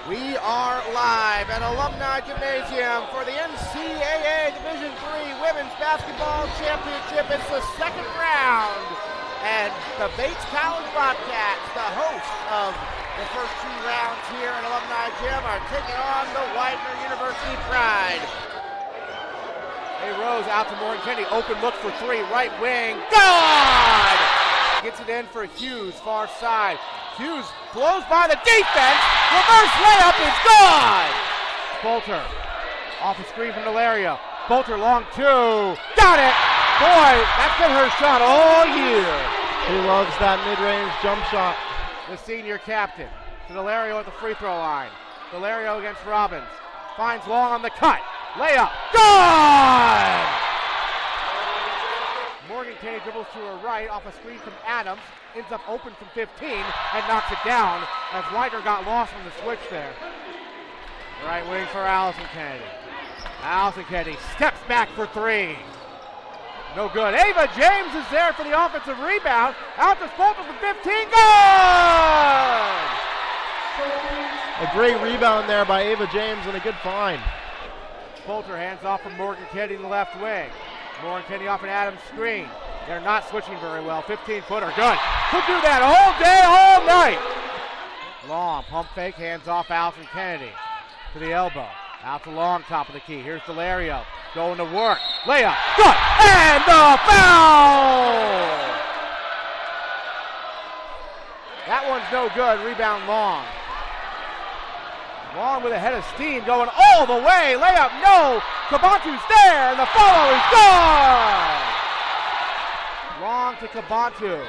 We are live at Alumni Gymnasium for the NCAA Division III Women's Basketball Championship. It's the second round, and the Bates College Bobcats, the hosts of the first two rounds here at Alumni Gym, are taking on the Widener University Pride. A Rose out to Morgan Kennedy, open look for three, right wing, good! Gets it in for Hughes, far side. Hughes blows by the defense, reverse layup is good! Bolter, off a screen from Delario. Bolter long two, got it! Boy, that's been her shot all year. He loves that mid-range jump shot. The senior captain, to Delario at the free throw line. Delario against Robbins, finds Long on the cut, layup, good! Morgan Kennedy dribbles to her right off a screen from Adams, ends up open from 15 and knocks it down as Widener got lost on the switch there. Right wing for Allison Kennedy. Allison Kennedy steps back for three. No good. Ava James is there for the offensive rebound. Out to Spolter from 15. Good! A great rebound there by Ava James and a good find. Spolter hands off from Morgan Kennedy in the left wing. Morgan Kennedy off an Adams screen. They're not switching very well. 15-footer, good. Could do that all day, all night. Long, pump fake, hands off Allison Kennedy to the elbow. Out to Long, top of the key. Here's Delario going to work. Layup, good, and the foul! That one's no good. Rebound Long. Long with a head of steam going all the way. Layup, no. Kabantu's there, and the follow is good. Long to Kabantu.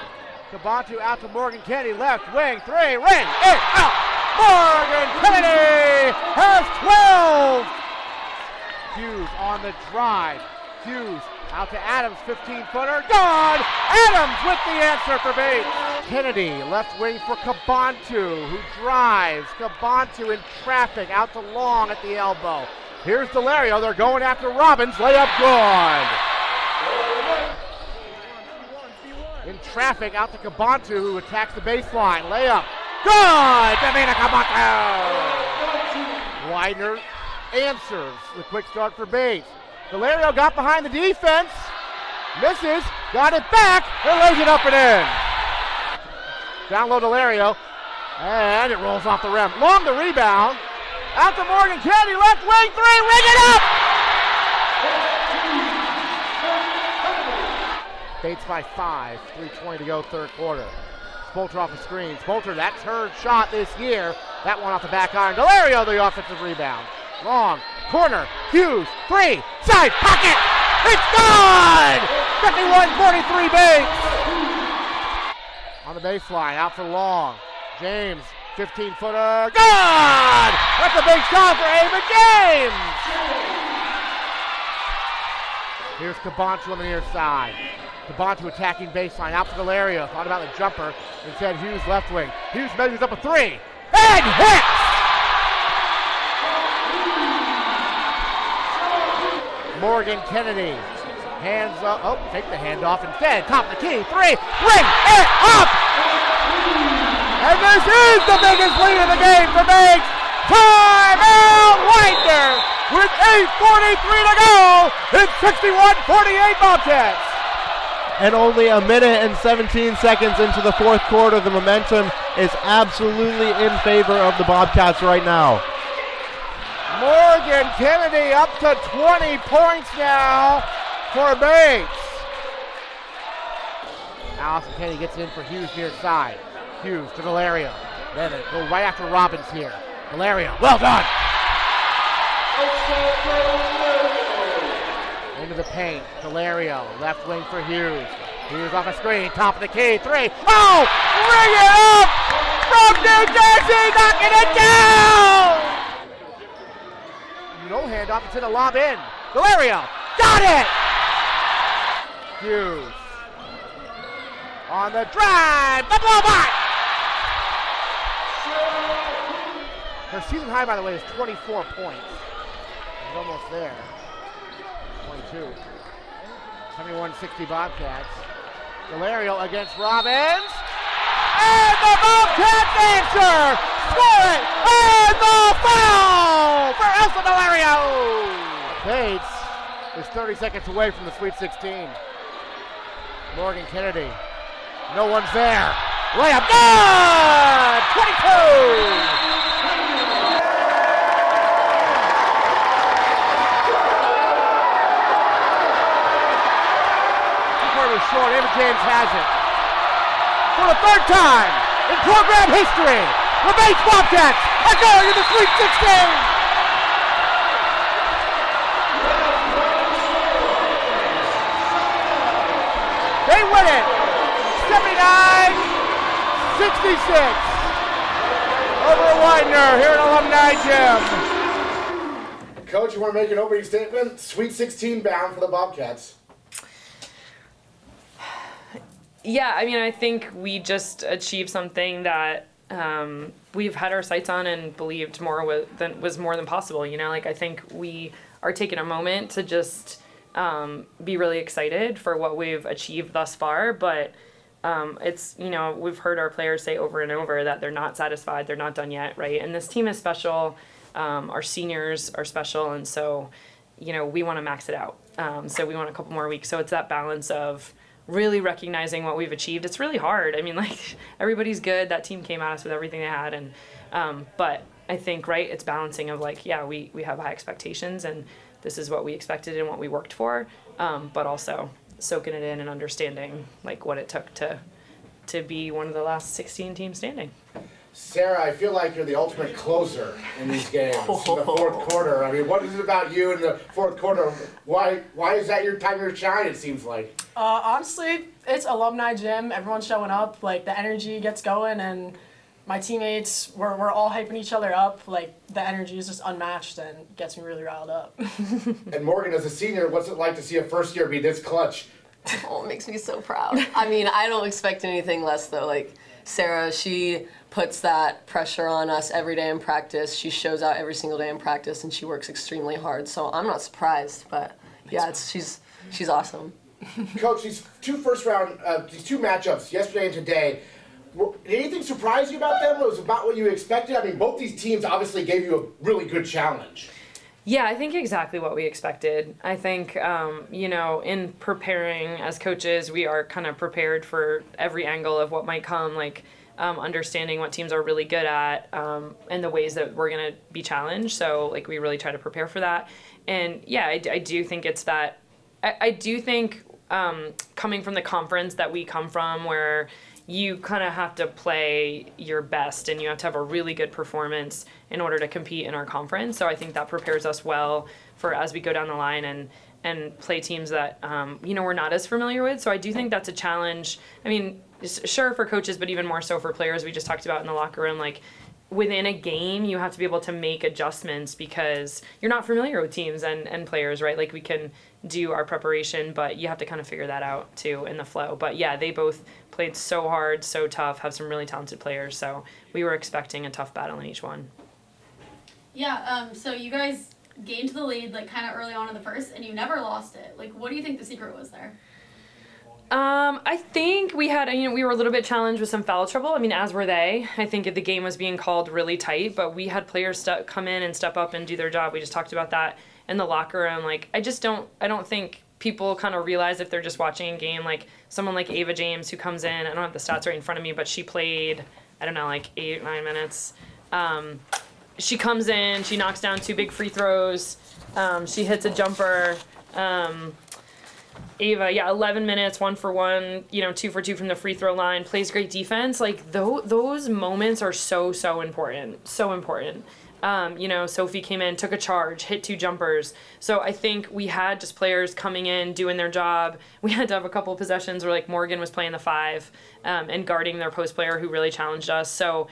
Kabantu out to Morgan Kennedy, left wing, three, ring it out. Morgan Kennedy has 12. Hughes on the drive. Hughes out to Adams, 15-footer, good! Adams with the answer for Bates. Kennedy, left wing for Kabantu, who drives. Kabantu in traffic, out to Long at the elbow. Here's Delario, they're going after Robbins, layup good. In traffic, out to Kabantu, who attacks the baseline, layup, good! Davina Kabantu! Widener answers the quick start for Bates. Delario got behind the defense, misses, got it back, and lays it up and in. Down low Delario, and it rolls off the rim. Long the rebound, out to Morgan Kennedy, left wing three, ring it up! Bates by 5, 3:20 to go, third quarter. Spolter off the screen. Spolter, that's her shot this year. That one off the back iron. Delario, the offensive rebound. Long, corner, Hughes, three, side pocket, it's good! 51-43 Bates! On the baseline, out for Long. James, 15-footer, good! That's a big shot for Ava James! Here's Kabantu on the near side. Kabantu attacking baseline, out for Delario. Thought about the jumper, instead Hughes left wing. Hughes measures up a three, and hits! Morgan Kennedy, hands up, take the handoff instead, top of the key, three, ring it up! And this is the biggest lead of the game for Bates. Timeout Widener with 8:43 to go. It's 61-48 Bobcats. And only a minute and 17 seconds into the fourth quarter, the momentum is absolutely in favor of the Bobcats right now. Morgan Kennedy up to 20 points now for Bates. Allison Kennedy gets it in for Hughes near side. Hughes to Delario. Then it go right after Robbins here. Delario, well done. Into the paint, Delario, left wing for Hughes. Hughes off a screen, top of the key, three. Oh, bring it up from New Jersey, knocking it down. No handoff, it's in the lob in. Delario, got it! Hughes on the drive, the blow by! Her season high, by the way, is 24 points. She's almost there. 22. 71-60 Bobcats. Delario against Robbins. And the Bobcats answer! Score it! And the Bates is 30 seconds away from the Sweet 16. Morgan Kennedy. No one's there. Layup good! 22! Short. Ava James has it. For the third time in program history, the Bates Bobcats are going to the Sweet 16! They win it! 79-66 over Widener here at Alumni Gym. Coach, you want to make an opening statement? Sweet 16 bound for the Bobcats. Yeah, I mean, I think we just achieved something that we've had our sights on and believed was more than possible. You know, like I think we are taking a moment to just be really excited for what we've achieved thus far. But it's, you know, we've heard our players say over and over that they're not satisfied, they're not done yet, right? And this team is special. Our seniors are special, and so, you know, we want to max it out. So we want a couple more weeks. So it's that balance of really recognizing what we've achieved. It's really hard. I mean, like, everybody's good. That team came at us with everything they had. And but I think, right, it's balancing of like, yeah, we have high expectations and this is what we expected and what we worked for, but also soaking it in and understanding like what it took to be one of the last 16 teams standing. Sarah, I feel like you're the ultimate closer in these games in the fourth quarter. I mean, what is it about you in the fourth quarter? Why is that your time to shine, it seems like? Honestly, it's Alumni Gym. Everyone's showing up. Like, the energy gets going, and my teammates, we're all hyping each other up. Like, the energy is just unmatched and gets me really riled up. And Morgan, as a senior, what's it like to see a first year be this clutch? Oh, it makes me so proud. I mean, I don't expect anything less, though. Like, Sarah, she puts that pressure on us every day in practice. She shows out every single day in practice, and she works extremely hard. So I'm not surprised, but yeah, she's awesome. Coach, these two matchups, yesterday and today, did anything surprise you about them? It was about what you expected? I mean, both these teams obviously gave you a really good challenge. Yeah, I think exactly what we expected. I think, you know, in preparing as coaches, we are kind of prepared for every angle of what might come, like understanding what teams are really good at and the ways that we're going to be challenged. So, like, we really try to prepare for that. And, yeah, I do think it's that. I do think coming from the conference that we come from, where you kind of have to play your best and you have to have a really good performance in order to compete in our conference. So I think that prepares us well for as we go down the line and play teams that, you know, we're not as familiar with. So I do think that's a challenge. I mean, sure for coaches, but even more so for players. We just talked about in the locker room, like, within a game, you have to be able to make adjustments because you're not familiar with teams and players, right? Like, we can do our preparation, but you have to kind of figure that out too in the flow. But yeah, they both played so hard, so tough, have some really talented players. So we were expecting a tough battle in each one. Yeah, so you guys gained the lead like kind of early on in the first, and you never lost it. Like, what do you think the secret was there? I think we had, you know, we were a little bit challenged with some foul trouble. I mean, as were they. I think the game was being called really tight, but we had players come in and step up and do their job. We just talked about that in the locker room. Like, I don't think people kind of realize if they're just watching a game, like someone like Ava James who comes in, I don't have the stats right in front of me, but she played, I don't know, like 8 or 9 minutes. She comes in, she knocks down 2 big free throws, she hits a jumper. Ava, 11 minutes, 1 for 1, 2 for 2 from the free throw line, plays great defense. Like, those moments are so important, so important. Sophie came in, took a charge, hit 2 jumpers. So I think we had just players coming in, doing their job. We had to have a couple of possessions where, like, Morgan was playing the 5 and guarding their post player who really challenged us. So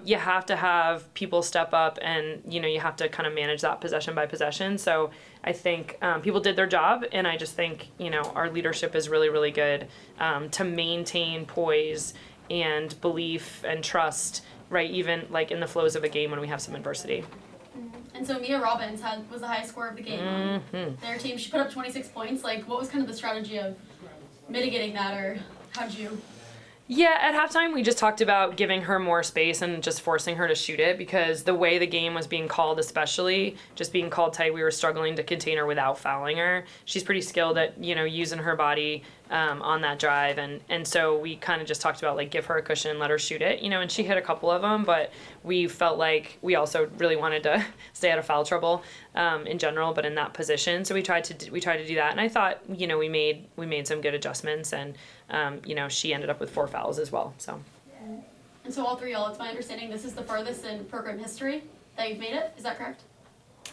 you have to have people step up and, you have to kind of manage that possession by possession. So I think people did their job, and I just think, our leadership is really, really good to maintain poise and belief and trust, right, even like in the flows of a game when we have some adversity. And so Mia Robbins was the highest scorer of the game on their team. She put up 26 points. Like, what was kind of the strategy of mitigating that, or how'd you? Yeah, at halftime, we just talked about giving her more space and just forcing her to shoot it, because the way the game was being called, especially just being called tight, we were struggling to contain her without fouling her. She's pretty skilled at, using her body on that drive. And so we kind of just talked about, like, give her a cushion, let her shoot it, and she hit a couple of them, but we felt like we also really wanted to stay out of foul trouble in general, but in that position. So we tried to do that. And I thought, we made some good adjustments, and she ended up with 4 fouls as well. So. And so all three of y'all, it's my understanding this is the furthest in program history that you've made it. Is that correct?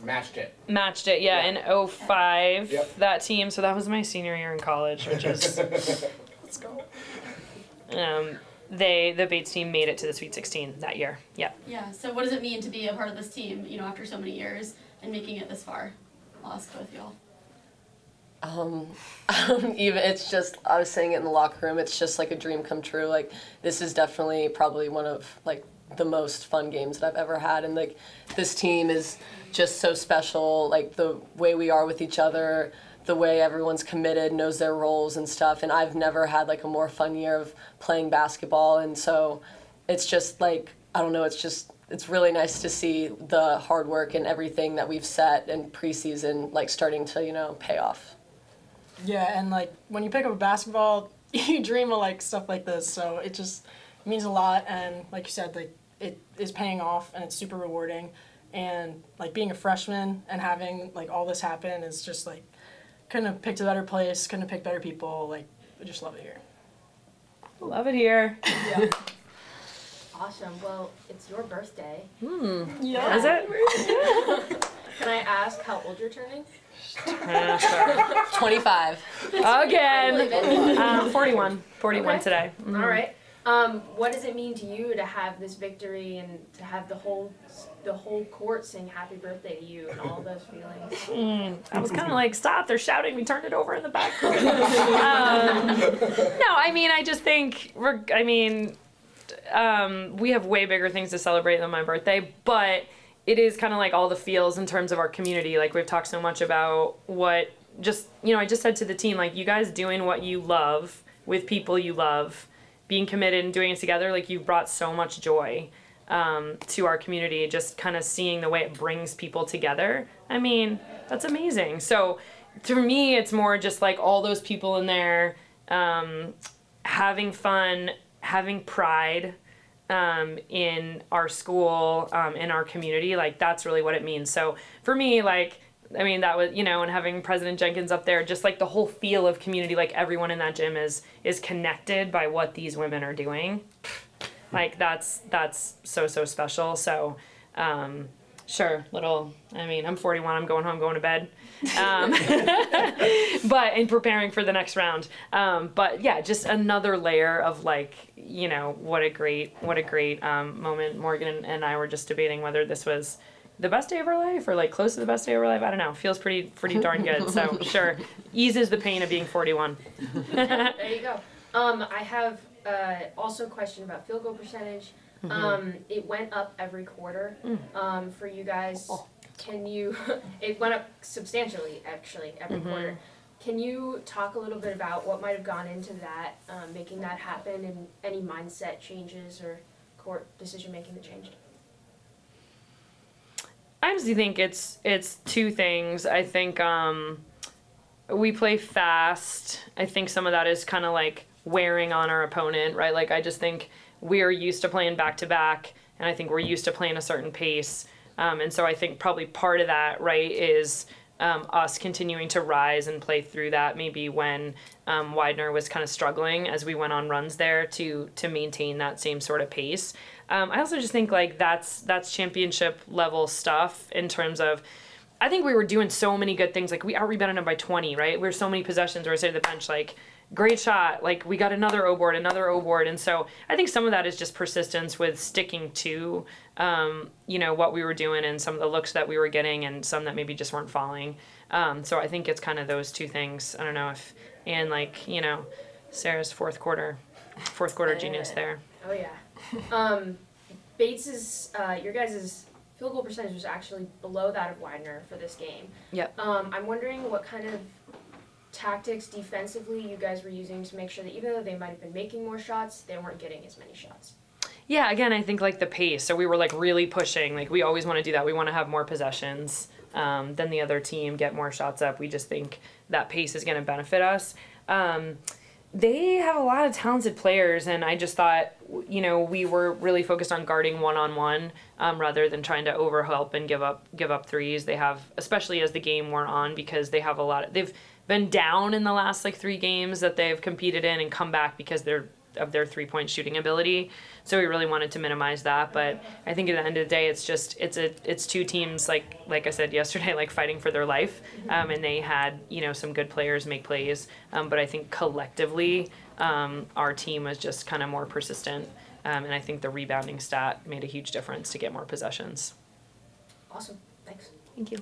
Matched it, yeah, in 2005, Yep. that team. So that was my senior year in college, which is, Let's go. the Bates team made it to the Sweet 16 that year. Yeah. Yeah. So what does it mean to be a part of this team, after so many years and making it this far? I'll ask both y'all. It's just, I was saying it in the locker room, it's just like a dream come true. Like, this is definitely probably one of, like, the most fun games that I've ever had. And, like, this team is just so special, like, the way we are with each other, the way everyone's committed, knows their roles and stuff. And I've never had, like, a more fun year of playing basketball. And so it's just, like, I don't know, it's really nice to see the hard work and everything that we've set in preseason, like, starting to, pay off. Yeah, and like when you pick up a basketball, you dream of like stuff like this. So it just means a lot, and like you said, like it is paying off, and it's super rewarding. And like being a freshman and having like all this happen is just like couldn't have picked a better place, couldn't have picked better people. Like I just love it here. Love it here. Yeah. Awesome. Well, it's your birthday. Yeah. Is it? Can I ask how old you're turning? 25. Again. 41 Okay. today. All right. What does it mean to you to have this victory and to have the whole court sing happy birthday to you and all those feelings? I was kind of like, stop, they're shouting, we turned it over in the back. No, I mean, I just think, we have way bigger things to celebrate than my birthday, but it is kind of like all the feels in terms of our community. Like, we've talked so much about I just said to the team, like, you guys doing what you love with people you love, being committed and doing it together, like, you've brought so much joy to our community, just kind of seeing the way it brings people together. I mean, that's amazing. So to me, it's more just like all those people in there having fun, having pride in our school, in our community. Like, that's really what it means. So for me, like, that was, and having President Jenkins up there, just like the whole feel of community, like everyone in that gym is connected by what these women are doing. Like, that's so special. So, sure, I'm 41, I'm going home, going to bed. But in preparing for the next round. But yeah, just another layer of like, what a great moment. Morgan and I were just debating whether this was the best day of our life or like close to the best day of our life. I don't know. Feels pretty darn good. So sure, eases the pain of being 41. There you go. I have also a question about field goal percentage. It went up every quarter for you guys. It went up substantially, actually, every quarter. Can you talk a little bit about what might have gone into that, making that happen, and any mindset changes or court decision making that changed? I honestly think it's two things. I think we play fast. I think some of that is kind of like wearing on our opponent, right? Like, I just think we're used to playing back-to-back, and I think we're used to playing a certain pace. And so I think probably part of that, right, is us continuing to rise and play through that, maybe when Widener was kind of struggling as we went on runs there to maintain that same sort of pace. I also just think, like, that's championship level stuff in terms of, I think we were doing so many good things. Like, we out-rebounded them by 20, right? We were so many possessions where I say to the bench, like, great shot, like, we got another O-board. And so I think some of that is just persistence with sticking to, what we were doing and some of the looks that we were getting and some that maybe just weren't falling. So I think it's kind of those two things. I don't know if, and like, Sarah's fourth quarter genius there. Oh yeah. Bates's, your guys' field goal percentage was actually below that of Widener for this game. Yep. I'm wondering what kind of tactics defensively you guys were using to make sure that even though they might have been making more shots, they weren't getting as many shots? Yeah, again, I think like the pace. So we were like really pushing. Like we always want to do that. We want to have more possessions than the other team, get more shots up. We just think that pace is going to benefit us. They have a lot of talented players, and I just thought, we were really focused on guarding one-on-one rather than trying to overhelp and give up threes. They have, especially as the game wore on, because they have they've been down in the last like 3 games that they've competed in and come back because of their 3-point shooting ability. So we really wanted to minimize that. But I think at the end of the day, it's 2 teams, like I said yesterday, like fighting for their life. And they had, some good players make plays. But I think collectively, our team was just kind of more persistent. And I think the rebounding stat made a huge difference to get more possessions. Awesome. Thanks. Thank you.